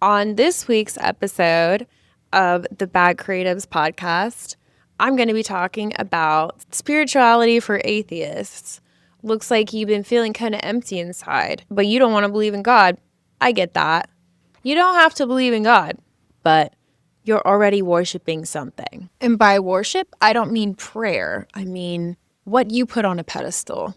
On this week's episode of the Bad Creatives podcast, I'm going to be talking about spirituality for atheists. Looks like you've been feeling kind of empty inside, but you don't want to believe in God. I get that. You don't have to believe in God, but you're already worshiping something. And by worship, I don't mean prayer. I mean what you put on a pedestal,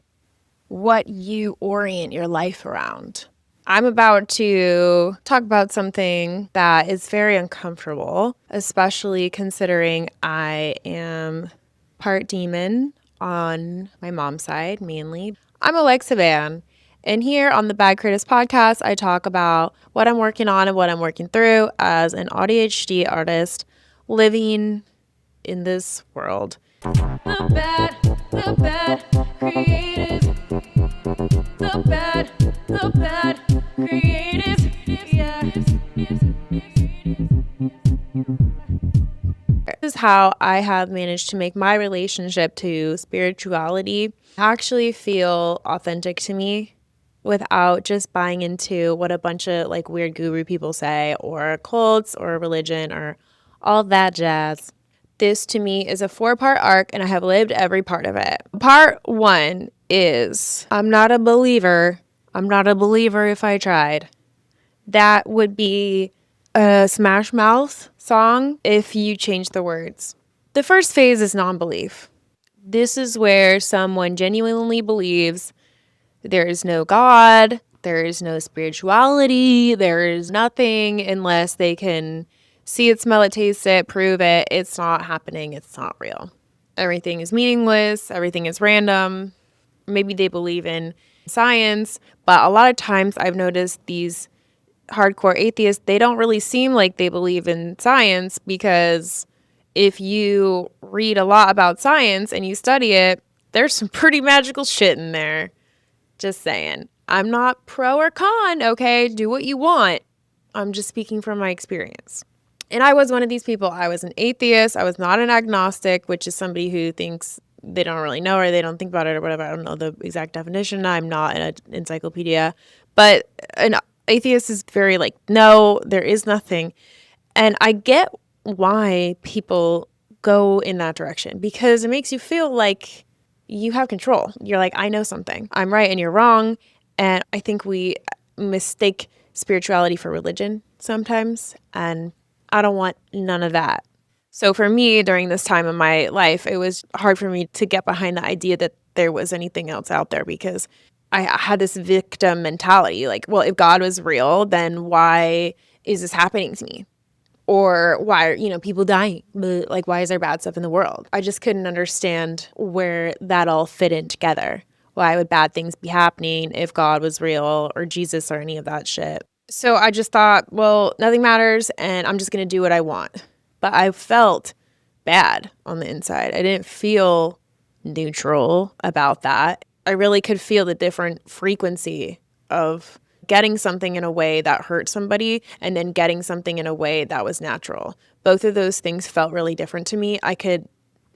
what you orient your life around. I'm about to talk about something that is very uncomfortable, especially considering I am part demon on my mom's side, mainly. I'm a Lexivan, and here on the Bad Creatives podcast, I talk about what I'm working on and what I'm working through as an AuDHD artist living in this world. The bad creative. The bad creative. Yeah. This is how I have managed to make my relationship to spirituality actually feel authentic to me without just buying into what a bunch of like weird guru people say or cults or religion or all that jazz. This to me is a 4-part arc and I have lived every part of it. Part 1 is I'm not a believer. I'm not a believer if I tried. That would be a Smash Mouth song if you change the words. The first phase is non-belief. This is where someone genuinely believes there is no God, there is no spirituality, there is nothing unless they can see it, smell it, taste it, prove it. It's not happening. It's not real. Everything is meaningless. Everything is random. Maybe they believe in science, but a lot of times I've noticed these hardcore atheists, they don't really seem like they believe in science because if you read a lot about science and you study it, there's some pretty magical shit in there. Just saying. I'm not pro or con, okay? Do what you want. I'm just speaking from my experience. And I was one of these people. I was an atheist. I was not an agnostic, which is somebody who thinks they don't really know or they don't think about it or whatever. I don't know the exact definition. I'm not an encyclopedia. But an atheist is very like, no, there is nothing. And I get why people go in that direction because it makes you feel like you have control. You're like, I know something. I'm right and you're wrong. And I think we mistake spirituality for religion sometimes. And I don't want none of that. So for me, during this time in my life, it was hard for me to get behind the idea that there was anything else out there because I had this victim mentality. Like, well, if God was real, then why is this happening to me? Or why are, people dying? Like, why is there bad stuff in the world? I just couldn't understand where that all fit in together. Why would bad things be happening if God was real or Jesus or any of that shit? So I just thought, well, nothing matters and I'm just going to do what I want. But I felt bad on the inside. I didn't feel neutral about that. I really could feel the different frequency of getting something in a way that hurt somebody and then getting something in a way that was natural. Both of those things felt really different to me. I could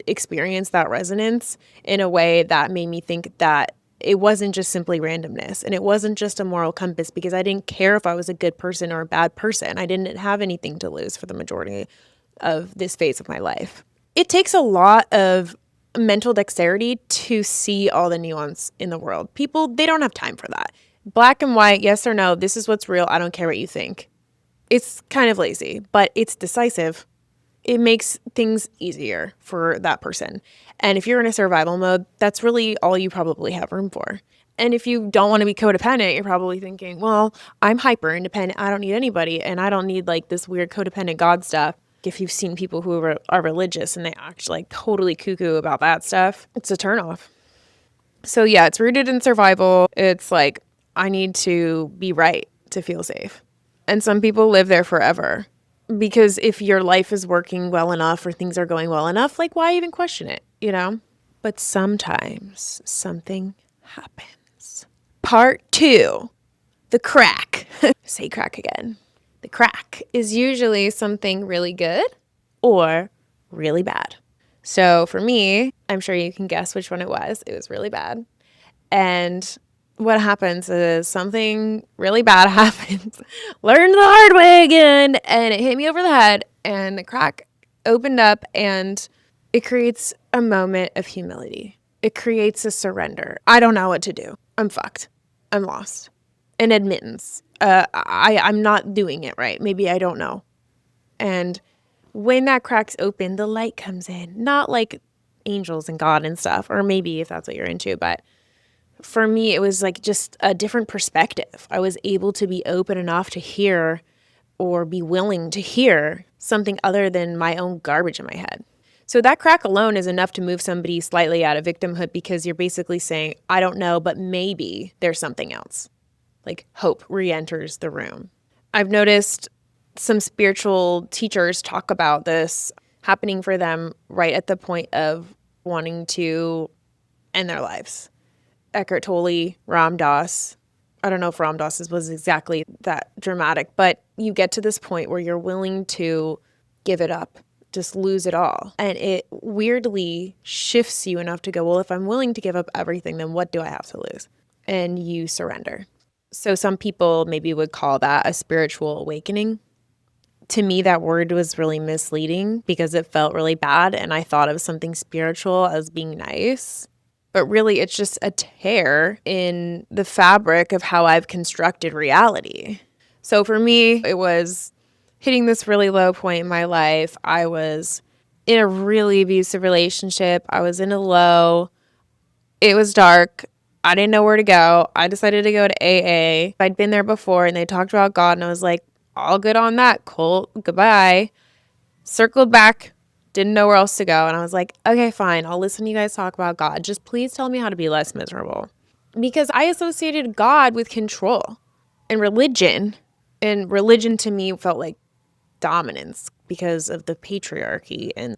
experience that resonance in a way that made me think that it wasn't just simply randomness and it wasn't just a moral compass because I didn't care if I was a good person or a bad person. I didn't have anything to lose for the majority of this phase of my life. It takes a lot of mental dexterity to see all the nuance in the world. People, they don't have time for that. Black and white, yes or no, this is what's real. I don't care what you think. It's kind of lazy, but it's decisive. It makes things easier for that person. And if you're in a survival mode, that's really all you probably have room for. And if you don't want to be codependent, you're probably thinking, well, I'm hyper independent. I don't need anybody. And I don't need like this weird codependent God stuff. If you've seen people who are religious and they act like totally cuckoo about that stuff, it's a turnoff. So yeah, it's rooted in survival. It's like, I need to be right to feel safe. And some people live there forever. Because if your life is working well enough or things are going well enough, like why even question it, But sometimes something happens. Part 2, the crack. Say crack again. The crack is usually something really good or really bad. So for me, I'm sure you can guess which one it was. It was really bad. And what happens is something really bad happens. Learned the hard way again, and it hit me over the head, and the crack opened up, and it creates a moment of humility. It creates a surrender. I don't know what to do. I'm fucked. I'm lost. An admittance. I'm not doing it right. Maybe I don't know. And when that cracks open, the light comes in. Not like angels and God and stuff, or maybe if that's what you're into, but for me, it was like just a different perspective. I was able to be open enough to hear or be willing to hear something other than my own garbage in my head. So that crack alone is enough to move somebody slightly out of victimhood, because you're basically saying, I don't know, but maybe there's something else. Like hope re-enters the room. I've noticed some spiritual teachers talk about this happening for them right at the point of wanting to end their lives. Eckhart Tolle, Ram Dass. I don't know if Ram Dass was exactly that dramatic, but you get to this point where you're willing to give it up, just lose it all. And it weirdly shifts you enough to go, well, if I'm willing to give up everything, then what do I have to lose? And you surrender. So some people maybe would call that a spiritual awakening. To me, that word was really misleading because it felt really bad, and I thought of something spiritual as being nice. But really, it's just a tear in the fabric of how I've constructed reality. So for me, it was hitting this really low point in my life. I was in a really abusive relationship. I was in a low. It was dark. I didn't know where to go. I decided to go to AA. I'd been there before, and they talked about God, and I was like, all good on that, cool, goodbye. Circled back, didn't know where else to go. And I was like, okay, fine, I'll listen to you guys talk about God. Just please tell me how to be less miserable. Because I associated God with control and religion. And religion to me felt like dominance because of the patriarchy. And,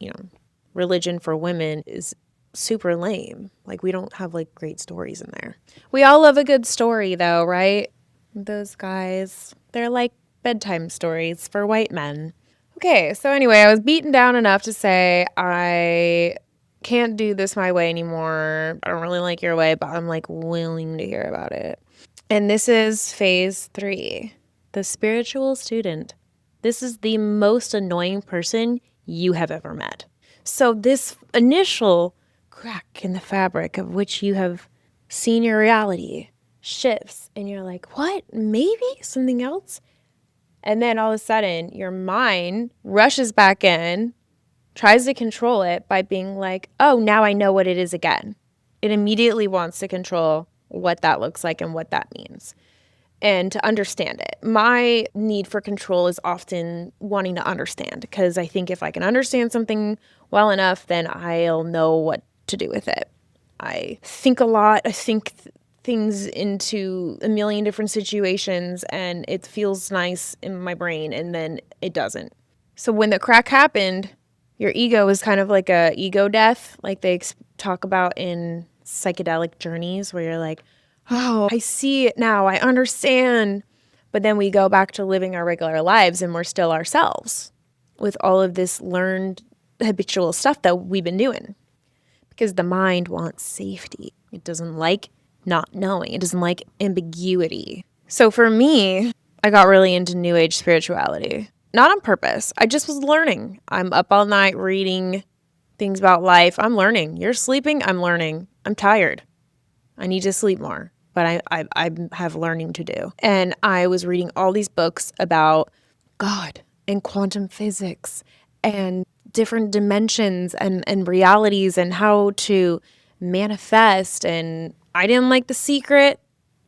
religion for women is super lame. Like, we don't have like great stories in there. We all love a good story though, right? Those guys, they're like bedtime stories for white men. Okay, so anyway, I was beaten down enough to say, I can't do this my way anymore. I don't really like your way, but I'm like willing to hear about it. And this is phase 3, the spiritual student. This is the most annoying person you have ever met. So this initial crack in the fabric of which you have seen your reality shifts, and you're like, what? Maybe something else? And then all of a sudden, your mind rushes back in, tries to control it by being like, oh, now I know what it is again. It immediately wants to control what that looks like and what that means, and to understand it. My need for control is often wanting to understand, because I think if I can understand something well enough, then I'll know what to do with it. I think a lot. I think things into a million different situations, and it feels nice in my brain, and then it doesn't. So when the crack happened, your ego is kind of like a ego death, like they talk about in psychedelic journeys, where you're like, oh, I see it now, I understand. But then we go back to living our regular lives, and we're still ourselves with all of this learned habitual stuff that we've been doing, because the mind wants safety. It doesn't like not knowing. It doesn't like ambiguity. So for me, I got really into New Age spirituality. Not on purpose. I just was learning. I'm up all night reading things about life. I'm learning. You're sleeping. I'm learning. I'm tired. I need to sleep more. But I have learning to do. And I was reading all these books about God and quantum physics and different dimensions and realities and how to manifest. And I didn't like The Secret.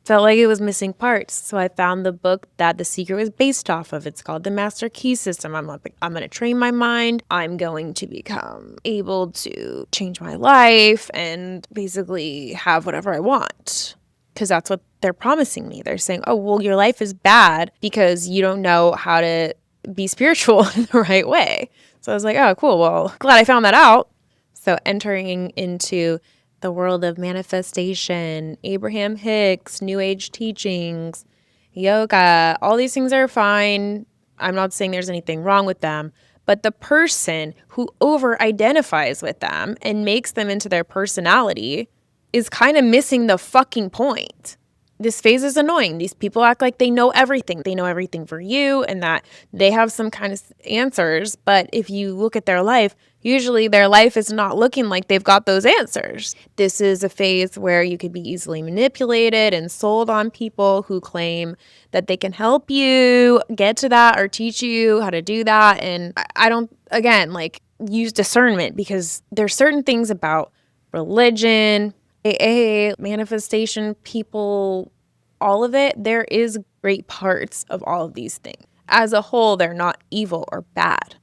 Felt like it was missing parts. So I found the book that The Secret was based off of. It's called The Master Key System. I'm like, I'm going to train my mind. I'm going to become able to change my life and basically have whatever I want. Because that's what they're promising me. They're saying, oh, well, your life is bad because you don't know how to be spiritual in the right way. So I was like, oh, cool. Well, glad I found that out. So entering into the world of manifestation, Abraham Hicks, New Age teachings, yoga, all these things are fine. I'm not saying there's anything wrong with them, but the person who over-identifies with them and makes them into their personality is kind of missing the fucking point. this phase is annoying. These people act like they know everything. They know everything for you and that they have some kind of answers. But if you look at their life, usually their life is not looking like they've got those answers. This is a phase where you could be easily manipulated and sold on people who claim that they can help you get to that or teach you how to do that. And I don't, again, like, use discernment, because there's certain things about religion, AA, manifestation, people, all of it, there is great parts of all of these things. As a whole, they're not evil or bad.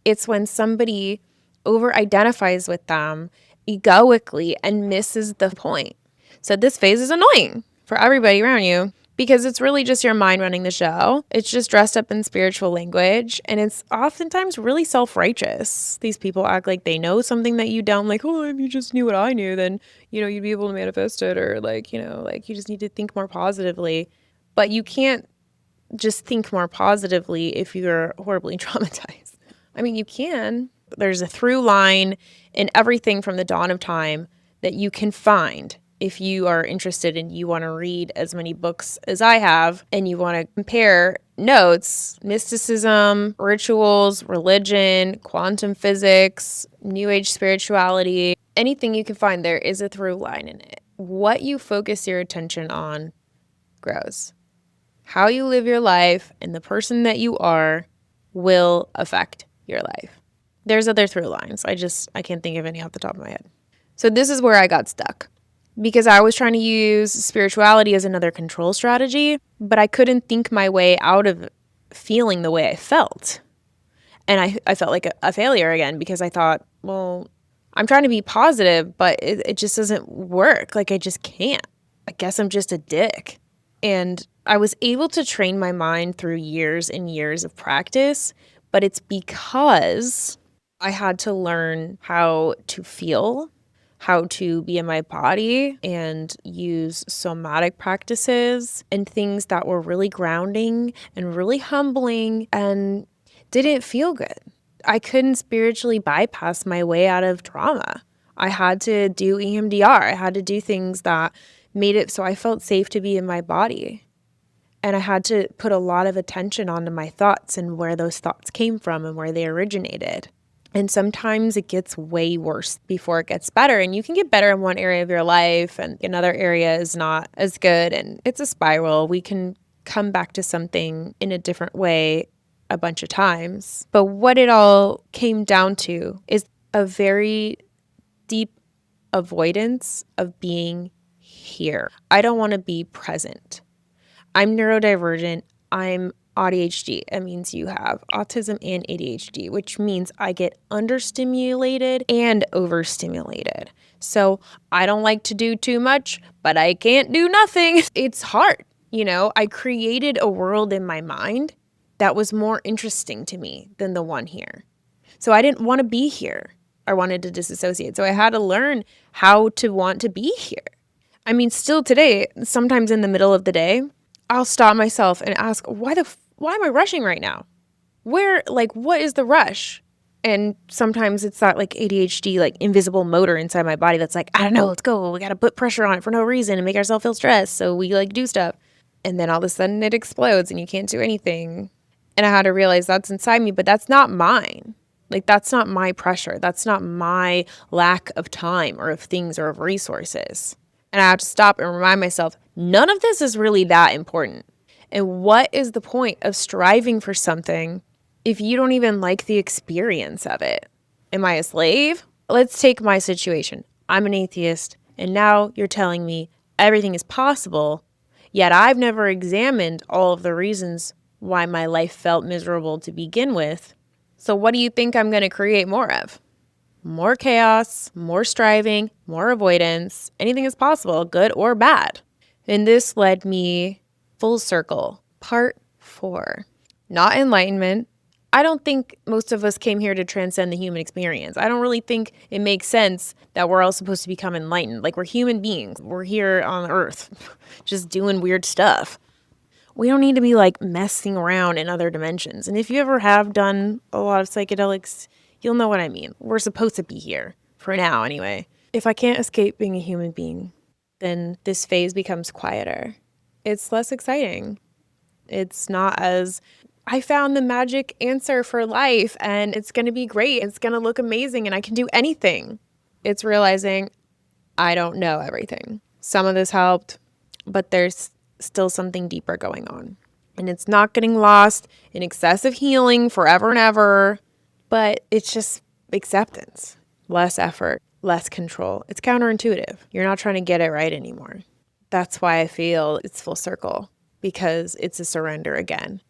It's when somebody over-identifies with them egoically and misses the point. So this phase is annoying for everybody around you, because it's really just your mind running the show. It's just dressed up in spiritual language, and it's oftentimes really self-righteous. These people act like they know something that you don't, like, oh, if you just knew what I knew, then, you'd be able to manifest it, or like, you just need to think more positively. But you can't just think more positively if you're horribly traumatized. I mean, you can. There's a through line in everything from the dawn of time that you can find if you are interested and you want to read as many books as I have, and you want to compare notes, mysticism, rituals, religion, quantum physics, New Age spirituality, anything you can find, there is a through line in it. What you focus your attention on grows. How you live your life and the person that you are will affect your life. There's other through lines. I can't think of any off the top of my head. So this is where I got stuck, because I was trying to use spirituality as another control strategy, but I couldn't think my way out of feeling the way I felt. And I felt like a failure again, because I thought, well, I'm trying to be positive, but it just doesn't work. Like, I just can't. I guess I'm just a dick. And I was able to train my mind through years and years of practice, but it's because I had to learn how to feel, how to be in my body, and use somatic practices and things that were really grounding and really humbling and didn't feel good. I couldn't spiritually bypass my way out of trauma. I had to do EMDR. I had to do things that made it so I felt safe to be in my body. And I had to put a lot of attention onto my thoughts and where those thoughts came from and where they originated. And sometimes it gets way worse before it gets better. And you can get better in one area of your life and another area is not as good. And it's a spiral. We can come back to something in a different way a bunch of times. But what it all came down to is a very deep avoidance of being here. I don't want to be present. I'm neurodivergent. I'm AuDHD. It means you have autism and ADHD, which means I get understimulated and overstimulated. So I don't like to do too much, but I can't do nothing. It's hard. I created a world in my mind that was more interesting to me than the one here. So I didn't want to be here. I wanted to disassociate. So I had to learn how to want to be here. I mean, still today, sometimes in the middle of the day, I'll stop myself and ask, why am I rushing right now? What is the rush? And sometimes it's that ADHD, invisible motor inside my body that's like, I don't know, let's go. We got to put pressure on it for no reason and make ourselves feel stressed. So we do stuff. And then all of a sudden it explodes and you can't do anything. And I had to realize that's inside me, but that's not mine. That's not my pressure. That's not my lack of time or of things or of resources. And I have to stop and remind myself, none of this is really that important. And what is the point of striving for something if you don't even like the experience of it? Am I a slave? Let's take my situation. I'm an atheist, and now you're telling me everything is possible, yet I've never examined all of the reasons why my life felt miserable to begin with. So what do you think I'm going to create more of? More chaos, more striving, more avoidance. Anything is possible, good or bad. And this led me full circle. Part 4. Not enlightenment. I don't think most of us came here to transcend the human experience. I don't really think it makes sense that we're all supposed to become enlightened. We're human beings. We're here on Earth just doing weird stuff. We don't need to be messing around in other dimensions. And if you ever have done a lot of psychedelics, you'll know what I mean. We're supposed to be here, for now anyway. If I can't escape being a human being, then this phase becomes quieter. it's less exciting. It's not as, I found the magic answer for life and it's going to be great. It's going to look amazing and I can do anything. It's realizing I don't know everything. Some of this helped, but there's still something deeper going on. And it's not getting lost in excessive healing forever and ever, but it's just acceptance, less effort, less control. It's counterintuitive. You're not trying to get it right anymore. That's why I feel it's full circle, because it's a surrender again.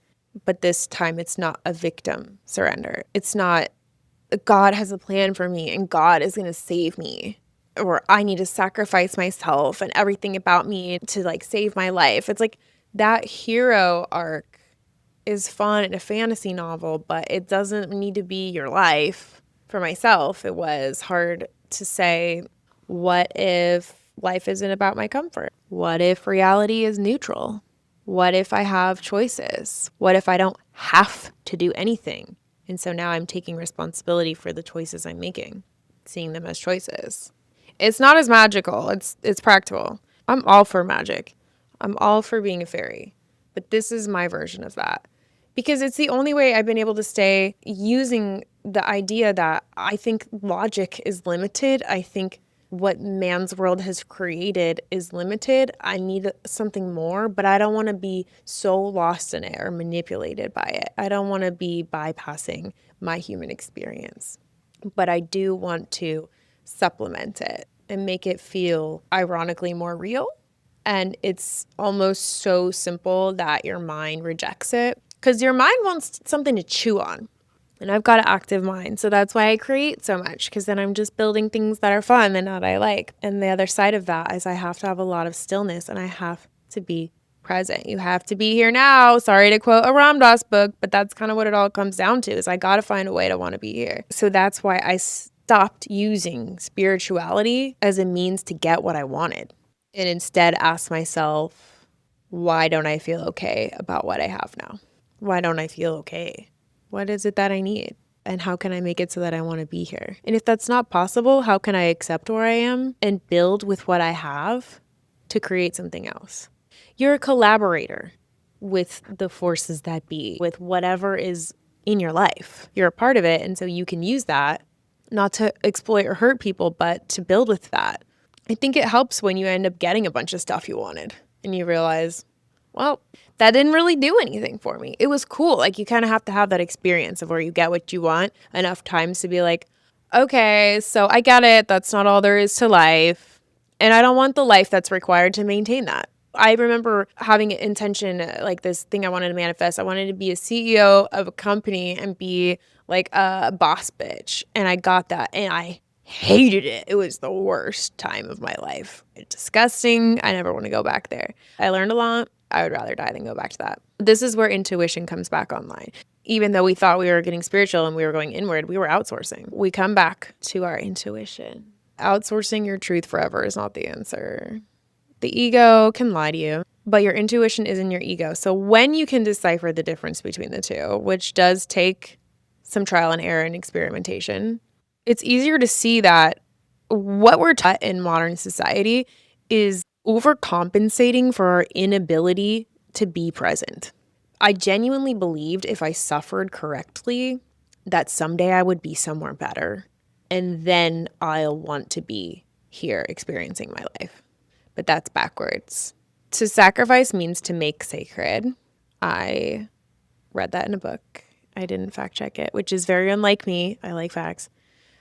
But this time it's not a victim surrender. It's not God has a plan for me and God is going to save me, or I need to sacrifice myself and everything about me to like save my life. It's like that hero arc is fun in a fantasy novel, but it doesn't need to be your life. For myself, it was hard to say, what if life isn't about my comfort? What if reality is neutral? What if I have choices? What if I don't have to do anything? And so now I'm taking responsibility for the choices I'm making, seeing them as choices. It's not as magical. It's practical. I'm all for magic. I'm all for being a fairy. But this is my version of that. Because it's the only way I've been able to stay using the idea that I think logic is limited. I think what man's world has created is limited. I need something more, but I don't want to be so lost in it or manipulated by it. I don't want to be bypassing my human experience. But I do want to supplement it and make it feel ironically more real. And it's almost so simple that your mind rejects it, because your mind wants something to chew on. And I've got an active mind. So that's why I create so much, because then I'm just building things that are fun and that I like. And the other side of that is I have to have a lot of stillness and I have to be present. You have to be here now. Sorry to quote a Ram Dass book, but that's kind of what it all comes down to, is I got to find a way to want to be here. So that's why I stopped using spirituality as a means to get what I wanted, and instead ask myself, why don't I feel okay about what I have now? Why don't I feel okay? What is it that I need? And how can I make it so that I want to be here? And if that's not possible, how can I accept where I am and build with what I have to create something else? You're a collaborator with the forces that be, with whatever is in your life. You're a part of it, and so you can use that not to exploit or hurt people, but to build with that. I think it helps when you end up getting a bunch of stuff you wanted and you realize, well, that didn't really do anything for me. It was cool. Like, you kind of have to have that experience of where you get what you want enough times to be like, okay, so I get it. That's not all there is to life. And I don't want the life that's required to maintain that. I remember having intention, like this thing I wanted to manifest. I wanted to be a CEO of a company and be like a boss bitch. And I got that and I hated it. It was the worst time of my life. It's disgusting. I never want to go back there. I learned a lot. I would rather die than go back to that. This is where intuition comes back online. Even though we thought we were getting spiritual and we were going inward, we were outsourcing. We come back to our intuition. Outsourcing your truth forever is not the answer. The ego can lie to you, but your intuition isn't your ego. So when you can decipher the difference between the two, which does take some trial and error and experimentation, it's easier to see that what we're taught in modern society is overcompensating for our inability to be present. I genuinely believed if I suffered correctly, that someday I would be somewhere better, and then I'll want to be here experiencing my life. But that's backwards. To sacrifice means to make sacred. I read that in a book. I didn't fact check it, which is very unlike me. I like facts.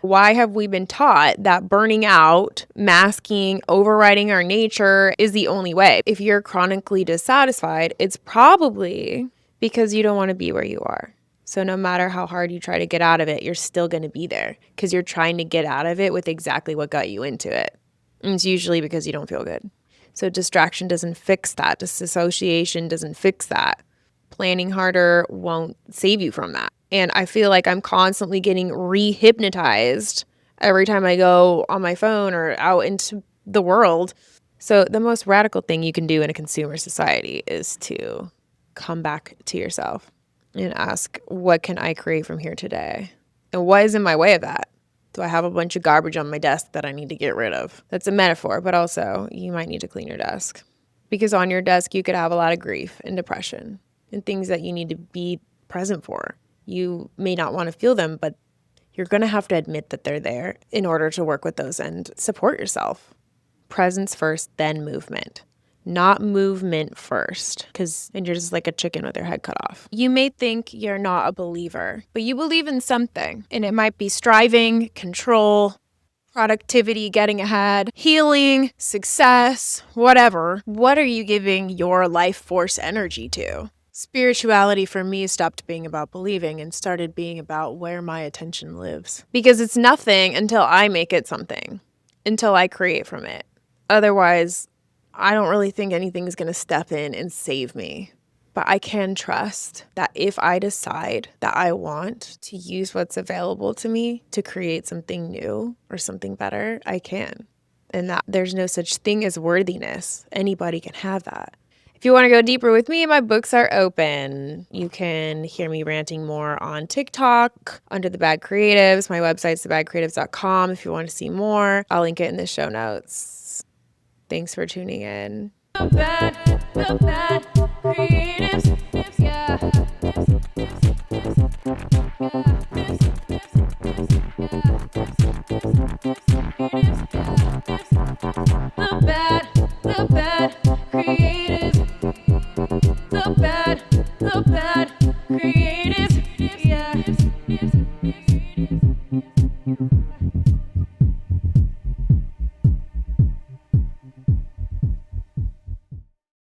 Why have we been taught that burning out, masking, overriding our nature is the only way? If you're chronically dissatisfied, it's probably because you don't want to be where you are. So no matter how hard you try to get out of it, you're still going to be there because you're trying to get out of it with exactly what got you into it. And it's usually because you don't feel good. So distraction doesn't fix that. Disassociation doesn't fix that. Planning harder won't save you from that. And I feel like I'm constantly getting re-hypnotized every time I go on my phone or out into the world. So the most radical thing you can do in a consumer society is to come back to yourself and ask, what can I create from here today? And what is in my way of that? Do I have a bunch of garbage on my desk that I need to get rid of? That's a metaphor, but also you might need to clean your desk Because on your desk, you could have a lot of grief and depression and things that you need to be present for. You may not want to feel them, but you're going to have to admit that they're there in order to work with those and support yourself. Presence first, then movement. Not movement first, because then you're just like a chicken with your head cut off. You may think you're not a believer, but you believe in something, and it might be striving, control, productivity, getting ahead, healing, success, whatever. What are you giving your life force energy to? Spirituality for me stopped being about believing and started being about where my attention lives. Because it's nothing until I make it something, until I create from it. Otherwise, I don't really think anything's going to step in and save me. But I can trust that if I decide that I want to use what's available to me to create something new or something better, I can. And that there's no such thing as worthiness. Anybody can have that. If you want to go deeper with me, my books are open. You can hear me ranting more on TikTok under The Bad Creatives. My website's thebadcreatives.com if you want to see more. I'll link it in the show notes. Thanks for tuning in. The bad creatives.